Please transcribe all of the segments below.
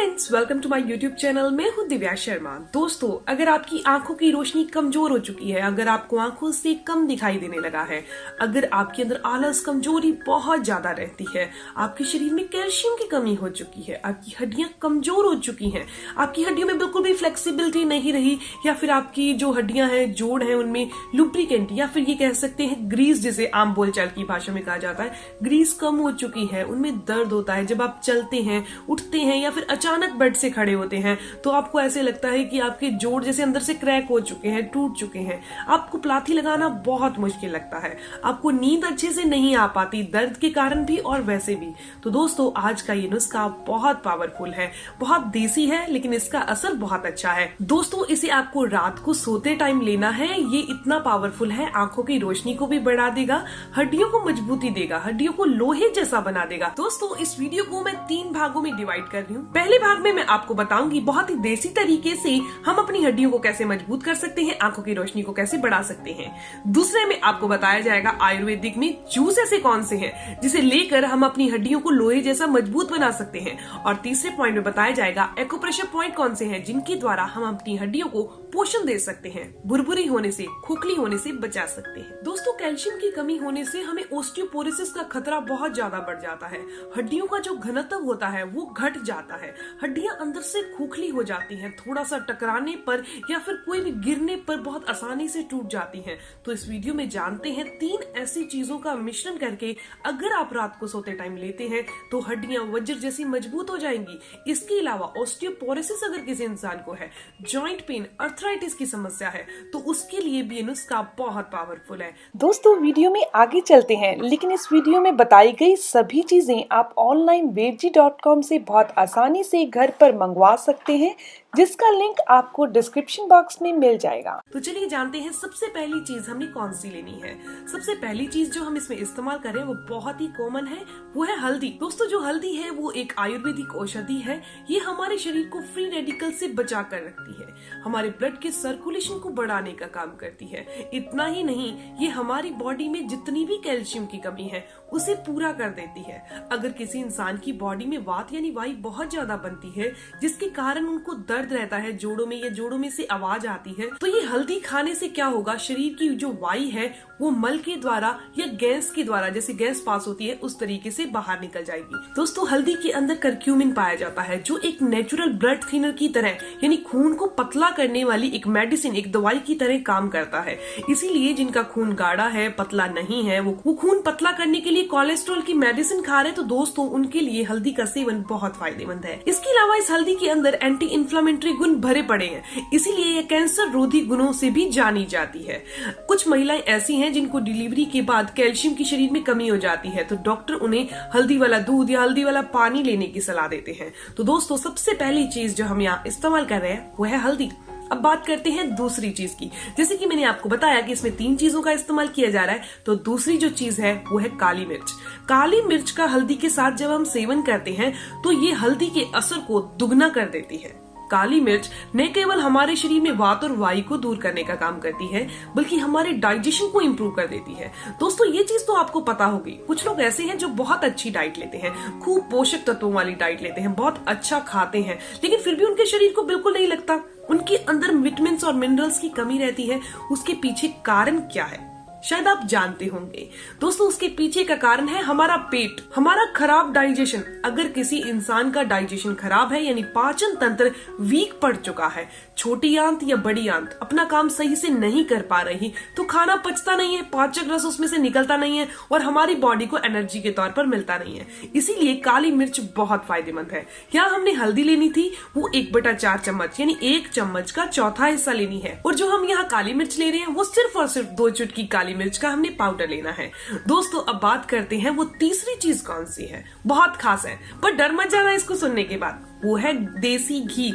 Friends, welcome to my YouTube channel. मैं हूं दिव्या शर्मा। दोस्तों, अगर आपकी आंखों की रोशनी कमजोर हो चुकी है, अगर आपको आंखों से कम दिखाई देने लगा है, अगर आपके अंदर आलस, कमजोरी बहुत ज्यादा रहती है, आपके शरीर में कैल्शियम की कमी हो चुकी है, आपकी हड्डियां कमजोर हो चुकी हैं, आपकी हड्डियों में बिल्कुल भी फ्लेक्सिबिलिटी नहीं रही, या फिर आपकी जो हड्डियां हैं, जोड़ हैं, उनमें लुब्रिकेंट या फिर ये कह सकते हैं ग्रीस, जिसे आम बोलचाल की भाषा में कहा जाता है, ग्रीस कम हो चुकी है, उनमें दर्द होता है। जब आप चलते हैं, उठते हैं या फिर अचानक बेड से खड़े होते हैं तो आपको ऐसे लगता है कि आपके जोड़ जैसे अंदर से क्रैक हो चुके हैं, टूट चुके हैं। आपको प्लाथी लगाना बहुत मुश्किल लगता है, आपको नींद अच्छे से नहीं आ पाती, दर्द के कारण भी और वैसे भी। तो दोस्तों, आज का ये नुस्खा बहुत पावरफुल है, बहुत देसी है, लेकिन इसका असर बहुत अच्छा है। दोस्तों, इसे आपको रात को सोते टाइम लेना है। ये इतना पावरफुल है, आंखों की रोशनी को भी बढ़ा देगा, हड्डियों को मजबूती देगा, हड्डियों को लोहे जैसा बना देगा। दोस्तों, इस वीडियो को मैं 3 भागों में डिवाइड कर रही हूँ। पहले भाग में मैं आपको बताऊंगी बहुत ही देसी तरीके से हम अपनी हड्डियों को कैसे मजबूत कर सकते हैं, आंखों की रोशनी को कैसे बढ़ा सकते हैं। दूसरे में आपको बताया जाएगा आयुर्वेदिक में जूस ऐसे कौन से हैं जिसे लेकर हम अपनी हड्डियों को लोहे जैसा मजबूत बना सकते हैं। और तीसरे पॉइंट में बताया जाएगा एक्यूप्रेशर पॉइंट कौन से हैं जिनके द्वारा हम अपनी हड्डियों को पोषण दे सकते हैं, बुरबुरी होने से, खोखली होने से बचा सकते हैं। दोस्तों, कैल्शियम की कमी होने से हमें ओस्टियोपोरोसिस का खतरा बहुत ज्यादा बढ़ जाता है। हड्डियों का जो घनत्व होता है वो घट जाता है, हड्डियां अंदर से खोखली हो जाती हैं, थोड़ा सा टकराने पर या फिर कोई भी गिरने पर बहुत आसानी से टूट जाती हैं। तो इस वीडियो में जानते हैं 3 ऐसी चीजों का मिश्रण करके अगर आप रात को सोते टाइम लेते हैं तो हड्डियां वज्र जैसी मजबूत हो जाएंगी। इसके अलावा ओस्टियोपोरोसिस अगर किसी इंसान को है, जॉइंट पेन, अर्थराइटिस की समस्या है, तो उसके लिए भी ये नुस्खा बहुत पावरफुल है। दोस्तों, वीडियो में आगे चलते हैं, लेकिन इस वीडियो में बताई गई सभी चीजें आप ऑनलाइन वेदजी.com से बहुत आसानी से घर पर मंगवा सकते हैं, जिसका लिंक आपको डिस्क्रिप्शन बॉक्स में मिल जाएगा। तो चलिए जानते हैं सबसे पहली चीज हमने कौन सी लेनी है। सबसे पहली चीज जो हम इसमें इस्तेमाल करें वो बहुत ही कॉमन है, वो है हल्दी। दोस्तों, जो हल्दी है वो एक आयुर्वेदिक औषधि है। ये हमारे शरीर को फ्री रेडिकल से बचा कर रखती है, हमारे ब्लड के सर्कुलेशन को बढ़ाने का काम करती है। इतना ही नहीं, ये हमारी बॉडी में जितनी भी कैल्शियम की कमी है उसे पूरा कर देती है। अगर किसी इंसान की बॉडी में वात यानी वायु बहुत ज्यादा बनती है, जिसके कारण उनको दर्द रहता है जोड़ों में या जोड़ों में से आवाज आती है, तो ये हल्दी खाने से क्या होगा, शरीर की जो वायु है वो मल के द्वारा या गैस के द्वारा, जैसे गैस पास होती है उस तरीके से बाहर निकल जाएगी। दोस्तों, हल्दी के अंदर करक्यूमिन पाया जाता है, जो एक नेचुरल ब्लड थिनर की तरह यानी खून को पतला करने वाली एक मेडिसिन, एक दवाई की तरह काम करता है। इसीलिए जिनका खून गाढ़ा है, पतला नहीं है, वो खून पतला करने के लिए कोलेस्ट्रॉल की मेडिसिन खा रहे हैं, तो दोस्तों उनके लिए हल्दी का सेवन बहुत फायदेमंद है। इसके अलावा इस हल्दी के अंदर एंटी इन्फ्लेमेटरी गुण भरे पड़े हैं, इसीलिए ये कैंसर रोधी गुणों से भी जानी जाती है। कुछ महिलाएं ऐसी हैं जिनको डिलीवरी के बाद कैल्शियम की शरीर में कमी हो जाती है, तो डॉक्टर उन्हें हल्दी वाला दूध या हल्दी वाला पानी लेने की सलाह देते हैं। तो दोस्तों, सबसे पहली चीज जो हम यहाँ इस्तेमाल कर रहे हैं वो है हल्दी। अब बात करते हैं दूसरी चीज की। जैसे कि मैंने आपको बताया कि इसमें 3 चीजों का इस्तेमाल किया जा रहा है, तो दूसरी जो चीज है वो है काली मिर्च। काली मिर्च का हल्दी के साथ जब हम सेवन करते हैं तो ये हल्दी के असर को दुगना कर देती है। काली मिर्च न केवल हमारे शरीर में वात और वायु को दूर करने का काम करती है, बल्कि हमारे डाइजेशन को इम्प्रूव कर देती है। दोस्तों, ये चीज तो आपको पता होगी। कुछ लोग ऐसे हैं जो बहुत अच्छी डाइट लेते हैं, खूब पोषक तत्वों वाली डाइट लेते हैं, बहुत अच्छा खाते हैं, लेकिन फिर भी उनके शरीर को बिल्कुल नहीं लगता, उनके अंदर विटामिन और मिनरल्स की कमी रहती है। उसके पीछे कारण क्या है, शायद आप जानते होंगे। दोस्तों, उसके पीछे का कारण है हमारा पेट, हमारा खराब डाइजेशन। अगर किसी इंसान का डाइजेशन खराब है यानी पाचन तंत्र वीक पड़ चुका है, छोटी आंत या बड़ी आंत अपना काम सही से नहीं कर पा रही, तो खाना पचता नहीं है, पाचक रस उसमें से निकलता नहीं है और हमारी बॉडी को एनर्जी के तौर पर मिलता नहीं है। इसीलिए काली मिर्च बहुत फायदेमंद है। यहाँ हमने हल्दी लेनी थी वो 1/4 चम्मच यानी 1 चम्मच का चौथा हिस्सा लेनी है, और जो हम यहाँ काली मिर्च ले रहे हैं वो सिर्फ और सिर्फ 2 चुटकी काली मिर्च का हमने पाउडर लेना है। दोस्तों, अब बात करते हैं वो तीसरी चीज कौन सी है, बहुत खास है, पर डर मत जाना इसको सुनने के बाद, वो है देसी घी।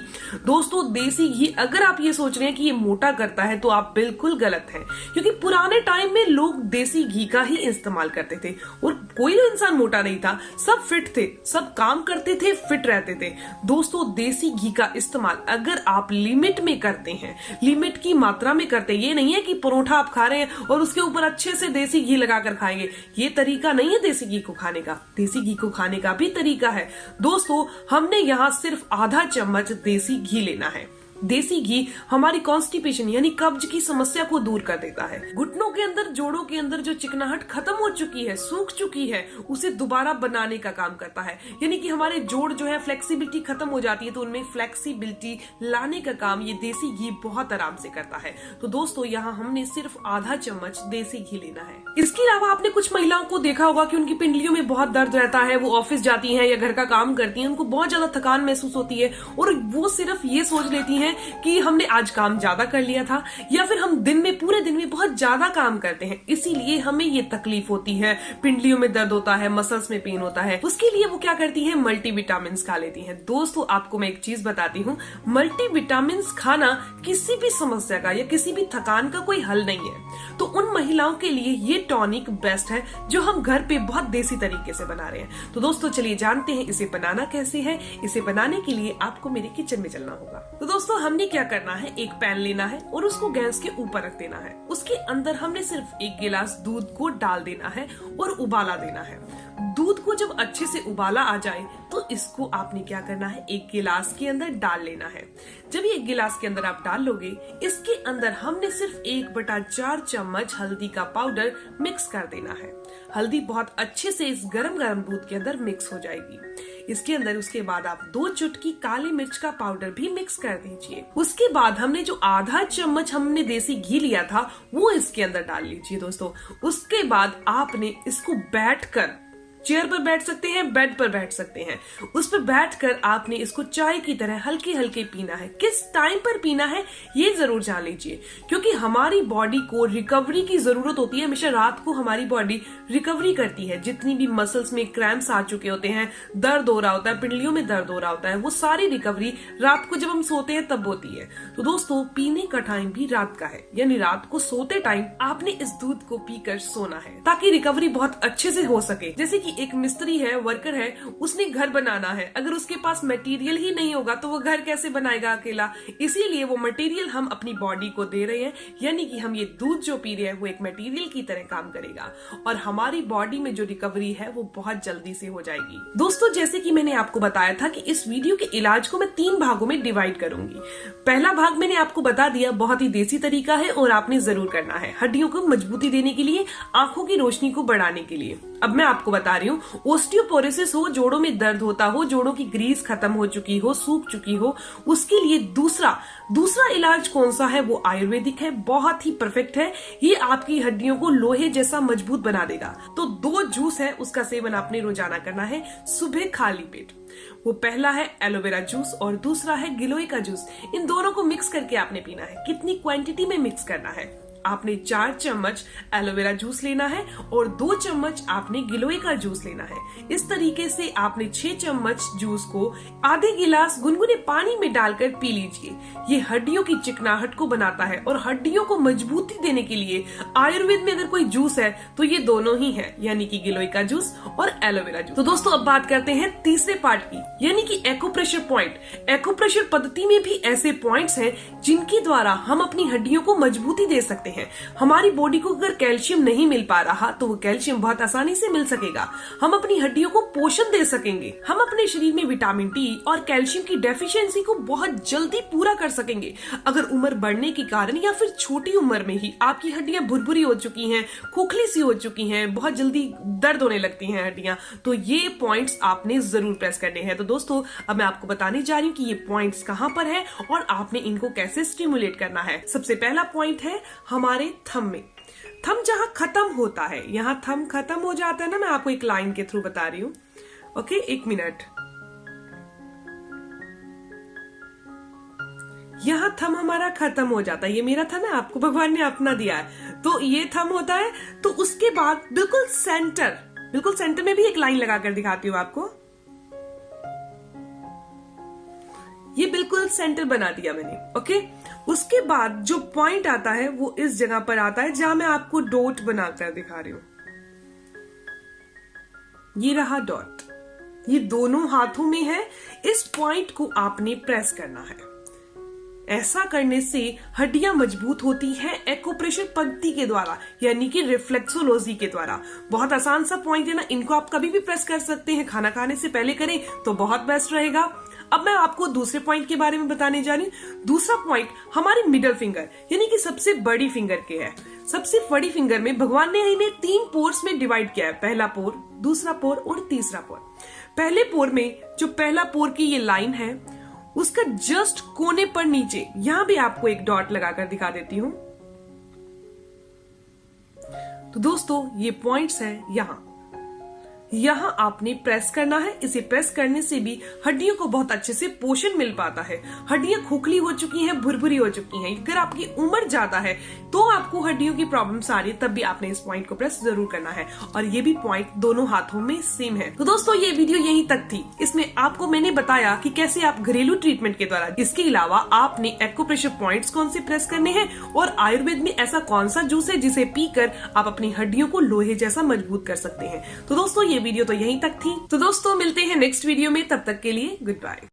दोस्तों, देसी घी, अगर आप ये सोच रहे हैं कि ये मोटा करता है तो आप बिल्कुल गलत हैं, क्योंकि पुराने टाइम में लोग देसी घी का ही इस्तेमाल करते थे और कोई भी इंसान मोटा नहीं था, सब फिट थे, सब काम करते थे, फिट रहते थे। दोस्तों, देसी घी का इस्तेमाल अगर आप लिमिट में करते हैं, लिमिट की मात्रा में करते हैं, ये नहीं है कि परोठा आप खा रहे हैं और उसके ऊपर अच्छे से देसी घी लगाकर खाएंगे, ये तरीका नहीं है देसी घी को खाने का। देसी घी को खाने का भी तरीका है। दोस्तों, हमने यहाँ पास सिर्फ आधा चम्मच देसी घी लेना है। देसी घी हमारी कॉन्स्टिपेशन यानी कब्ज की समस्या को दूर कर देता है। घुटनों के अंदर, जोड़ों के अंदर जो चिकनाहट खत्म हो चुकी है, सूख चुकी है, उसे दोबारा बनाने का काम करता है। यानी कि हमारे जोड़ जो है फ्लेक्सिबिलिटी खत्म हो जाती है, तो उनमें फ्लेक्सिबिलिटी लाने का काम ये देसी घी बहुत आराम से करता है। तो दोस्तों यहाँ हमने सिर्फ आधा चम्मच देसी घी लेना है। इसके अलावा आपने कुछ महिलाओं को देखा होगा कि उनकी पिंडलियों में बहुत दर्द रहता है, वो ऑफिस जाती हैं या घर का काम करती हैं, उनको बहुत ज्यादा थकान महसूस होती है और वो सिर्फ ये सोच लेती हैं कि हमने आज काम ज्यादा कर लिया था, या फिर हम दिन में, पूरे दिन में बहुत ज्यादा काम करते हैं, इसीलिए हमें ये तकलीफ होती है, पिंडलियों में दर्द होता है, मसल्स में पेन होता है। उसके लिए वो क्या करती हैं, मल्टीविटामिन खा लेती हैं। दोस्तों आपको मैं एक चीज बताती हूँ, मल्टीविटामिन खाना किसी भी समस्या का या किसी भी थकान का कोई हल नहीं है। तो उन महिलाओं के लिए ये टॉनिक बेस्ट है जो हम घर पे बहुत देसी तरीके से बना रहे हैं। तो दोस्तों चलिए जानते हैं इसे बनाना कैसे है। इसे बनाने के लिए आपको मेरे किचन में चलना होगा। तो दोस्तों हमने क्या करना है, एक पैन लेना है और उसको गैस के ऊपर रख देना है। उसके अंदर हमने सिर्फ 1 गिलास दूध को डाल देना है और उबाला देना है। दूध को जब अच्छे से उबाला आ जाए तो इसको आपने क्या करना है, 1 गिलास के अंदर डाल लेना है। जब ये 1 गिलास के अंदर आप डाल लोगे, इसके अंदर हमने सिर्फ 1/4 चम्मच हल्दी का पाउडर मिक्स कर देना है। हल्दी बहुत अच्छे से इस गरम गरम दूध के अंदर मिक्स हो जाएगी। इसके अंदर उसके बाद आप 2 चुटकी काली मिर्च का पाउडर भी मिक्स कर दीजिए। उसके बाद हमने जो आधा चम्मच हमने देसी घी लिया था वो इसके अंदर डाल लीजिए दोस्तों। उसके बाद आपने इसको बैठकर, चेयर पर बैठ सकते हैं, बेड पर बैठ सकते हैं, उस पर बैठकर आपने इसको चाय की तरह हल्के हल्के पीना है। किस टाइम पर पीना है ये जरूर जान लीजिए, क्योंकि हमारी बॉडी को रिकवरी की जरूरत होती है। हमेशा रात को हमारी बॉडी रिकवरी करती है। जितनी भी मसल्स में क्रैम्प्स आ चुके होते हैं, दर्द हो रहा होता है, पिंडलियों में दर्द हो रहा होता है, वो सारी रिकवरी रात को जब हम सोते हैं तब होती है। तो दोस्तों पीने का टाइम भी रात का है, यानी रात को सोते टाइम आपने इस दूध को पीकर सोना है, ताकि रिकवरी बहुत अच्छे से हो सके। जैसे एक मिस्त्री है, वर्कर है, उसने घर बनाना है, अगर उसके पास मटेरियल ही नहीं होगा तो वो घर कैसे बनाएगा अकेला। इसीलिए वो मटेरियल हम अपनी बॉडी को दे रहे हैं, यानी कि हम ये दूध जो पी रहे हैं वो एक मटेरियल की तरह काम करेगा और हमारी बॉडी में जो रिकवरी है वो बहुत जल्दी से हो जाएगी। दोस्तों जैसे कि मैंने आपको बताया था कि इस वीडियो के इलाज को मैं 3 भागों में डिवाइड करूंगी। पहला भाग मैंने आपको बता दिया, बहुत ही देसी तरीका है और आपने जरूर करना है, हड्डियों को मजबूती देने के लिए, आंखों की रोशनी को बढ़ाने के लिए। अब मैं आपको बता रही हूँ, ओस्टियोपोरोसिस हो, जोड़ों में दर्द होता हो, जोड़ों की ग्रीस खत्म हो चुकी हो, सूख चुकी हो, उसके लिए दूसरा इलाज कौन सा है, वो आयुर्वेदिक है, बहुत ही परफेक्ट है। ये आपकी हड्डियों को लोहे जैसा मजबूत बना देगा। तो 2 जूस है, उसका सेवन आपने रोजाना करना है सुबह खाली पेट। वो पहला है एलोवेरा जूस और दूसरा है गिलोय का जूस। इन दोनों को मिक्स करके आपने पीना है। कितनी क्वांटिटी में मिक्स करना है, आपने 4 चम्मच एलोवेरा जूस लेना है और 2 चम्मच आपने गिलोय का जूस लेना है। इस तरीके से आपने 6 चम्मच जूस को आधे गिलास गुनगुने पानी में डालकर पी लीजिए। ये हड्डियों की चिकनाहट को बनाता है और हड्डियों को मजबूती देने के लिए आयुर्वेद में अगर कोई जूस है तो ये दोनों ही है, यानी कि गिलोय का जूस और एलोवेरा जूस। तो दोस्तों अब बात करते हैं तीसरे पार्ट की, यानी कि एक्यूप्रेशर पॉइंट। एक्यूप्रेशर पद्धति में भी ऐसे पॉइंट्स हैं जिनके द्वारा हम अपनी हड्डियों को मजबूती दे सकते हैं। हमारी बॉडी को अगर कैल्शियम नहीं मिल पा रहा तो वो कैल्शियम बहुत आसानी से मिल सकेगा। हम अपनी हड्डियों को पोषण दे सकेंगे। हम अपने शरीर में विटामिन डी और कैल्शियम की डेफिशिएंसी को बहुत जल्दी पूरा कर सकेंगे। अगर उम्र बढ़ने के कारण या फिर छोटी उम्र में ही आपकी हड्डियां भुरभुरी हो चुकी हैं, खोखली सी हो चुकी हैं, बहुत जल्दी दर्द होने लगती हैं हड्डियां, तो ये पॉइंट्स आपने जरूर प्रेस करने हैं। तो दोस्तों अब मैं आपको बताने जा रही हूँ कि ये पॉइंट्स कहाँ पर है और आपने इनको कैसे स्टिमुलेट करना है। सबसे पहला पॉइंट है हमारे थंब में। थंब जहां खत्म होता है, यहाँ थंब खत्म हो जाता है ना, मैं आपको एक लाइन के थ्रू बता रही हूँ। Okay, 1 minute. यहाँ थंब हमारा खत्म हो जाता है, ये मेरा था ना, आपको भगवान ने अपना दिया है, तो ये थंब होता है। तो उसके बाद बिल्कुल सेंटर में भी एक लाइन लगाकर दिखाती हूँ आपको। ये बिल्कुल सेंटर बना दिया मैंने। ओके, उसके बाद जो पॉइंट आता है वो इस जगह पर आता है जहां मैं आपको डॉट बनाकर दिखा रही हूं। ये रहा डॉट, ये दोनों हाथों में है। इस पॉइंट को आपने प्रेस करना है। ऐसा करने से हड्डियां मजबूत होती हैं एक्यूप्रेशर पद्धति के द्वारा, यानी कि रिफ्लेक्सोलॉजी के द्वारा। बहुत आसान सा पॉइंट है ना, इनको आप कभी भी प्रेस कर सकते हैं। खाना खाने से पहले करें तो बहुत बेस्ट रहेगा। अब मैं आपको दूसरे पॉइंट के बारे में बताने जा रही हूँ। दूसरा पॉइंट हमारी मिडल फिंगर यानी कि सबसे बड़ी फिंगर के है। सबसे बड़ी फिंगर में भगवान ने इन्हें 3 पोर्स में डिवाइड किया है, पहला पोर, दूसरा पोर और तीसरा पोर। पहले पोर में जो पहला पोर की ये लाइन है उसका जस्ट कोने पर नीचे यहां भी आपको एक डॉट लगाकर दिखा देती हूं। तो दोस्तों ये पॉइंट्स है यहां आपने प्रेस करना है। इसे प्रेस करने से भी हड्डियों को बहुत अच्छे से पोषण मिल पाता है। हड्डियां खोखली हो चुकी हैं, भुरभुरी हो चुकी हैं, अगर आपकी उम्र ज्यादा है तो आपको हड्डियों की प्रॉब्लम्स आ रही है, तब भी आपने इस पॉइंट को प्रेस जरूर करना है। और ये भी पॉइंट दोनों हाथों में सेम है। तो दोस्तों ये वीडियो यहीं तक थी। इसमें आपको मैंने बताया कि कैसे आप घरेलू ट्रीटमेंट के द्वारा, इसके अलावा आपने एक्यूप्रेशर पॉइंट्स कौन से प्रेस करने हैं और आयुर्वेद में ऐसा कौन सा जूस है जिसे पीकर आप अपनी हड्डियों को लोहे जैसा मजबूत कर सकते हैं। तो दोस्तों ये वीडियो तो यहीं तक थी। तो दोस्तों मिलते हैं नेक्स्ट वीडियो में, तब तक के लिए गुड बाय।